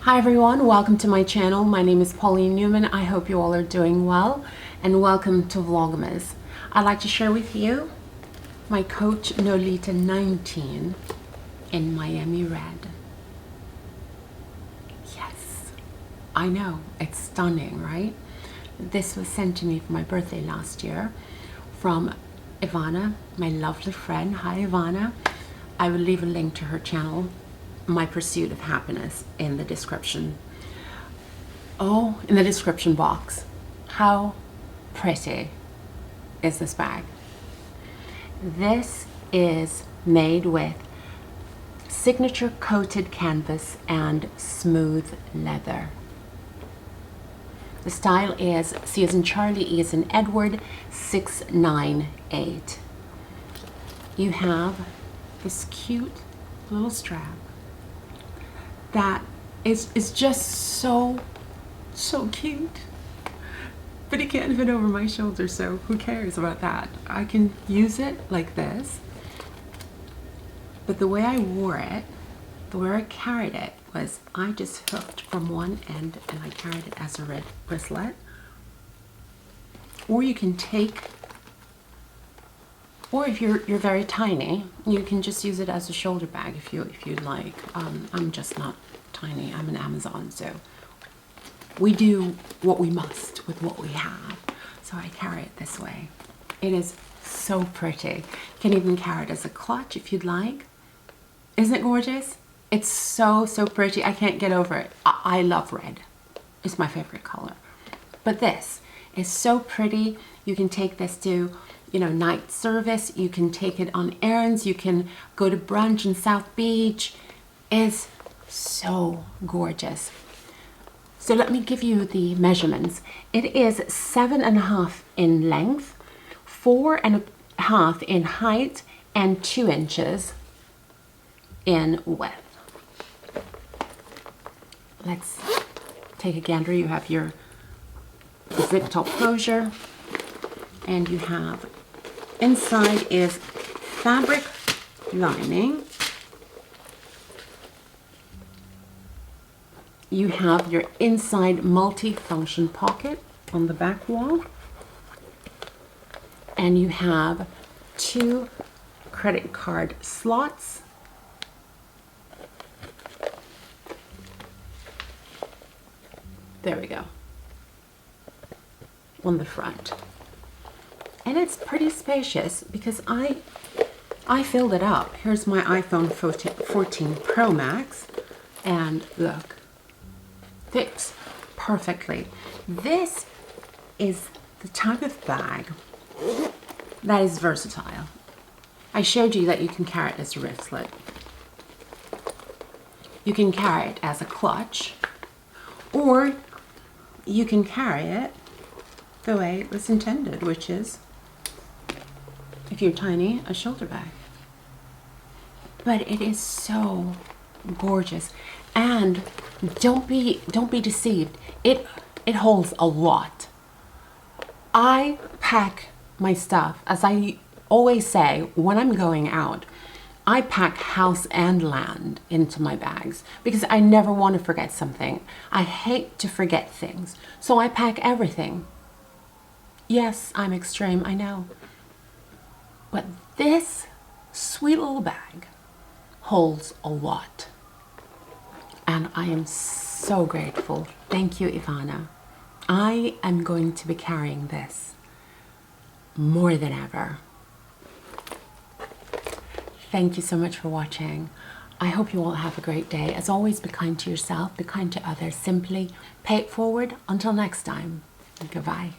Hi everyone, welcome to my channel. My name is Pauline Newman. I hope you all are doing well and welcome to Vlogmas. I'd like to share with you my Coach Nolita 19 in Miami Red. Yes, I know, it's stunning, right? This was sent to me for my birthday last year from Ivana, my lovely friend. Hi Ivana. I will leave a link to her channel, My Pursuit of Happiness, in the description. Oh, in the description box. How pretty is this bag? This is made with signature coated canvas and smooth leather. The style is C as in Charlie, E as in Edward, 698. You have this cute little strap that is just so cute, but it can't fit over my shoulder, so who cares about that? I can use it like this, but the way I wore it, the way I carried it, was I just hooked from one end and I carried it as a wristlet. Or you can take, or if you're very tiny, you can just use it as a shoulder bag if you'd like. I'm just not tiny. I'm an Amazon, so we do what we must with what we have. So I carry it this way. It is so pretty. You can even carry it as a clutch if you'd like. Isn't it gorgeous? It's so pretty. I can't get over it. I love red. It's my favorite color. But this is so pretty. You can take this to, night service. You can take it on errands. You can go to brunch in South Beach. It's so gorgeous. So let me give you the measurements. It is 7.5 in length, 4.5 in height, and 2 inches in width. Let's take a gander. You have your zip top closure, and you have inside is fabric lining. You have your inside multi-function pocket on the back wall, and you have 2 credit card slots. There we go, on the front. And it's pretty spacious because I filled it up. Here's my iPhone 14 Pro Max, and look, fits perfectly. This is the type of bag that is versatile. I showed you that you can carry it as a wristlet. You can carry it as a clutch, or you can carry it the way it was intended, which is, if you're tiny, a shoulder bag. But it is so gorgeous, and don't be deceived. It holds a lot. I pack my stuff, as I always say, when I'm going out, I pack house and land into my bags because I never want to forget something. I hate to forget things, so I pack everything. Yes, I'm extreme, I know. But this sweet little bag holds a lot. And I am so grateful. Thank you, Ivana. I am going to be carrying this more than ever. Thank you so much for watching. I hope you all have a great day. As always, be kind to yourself, be kind to others. Simply pay it forward. Until next time, goodbye.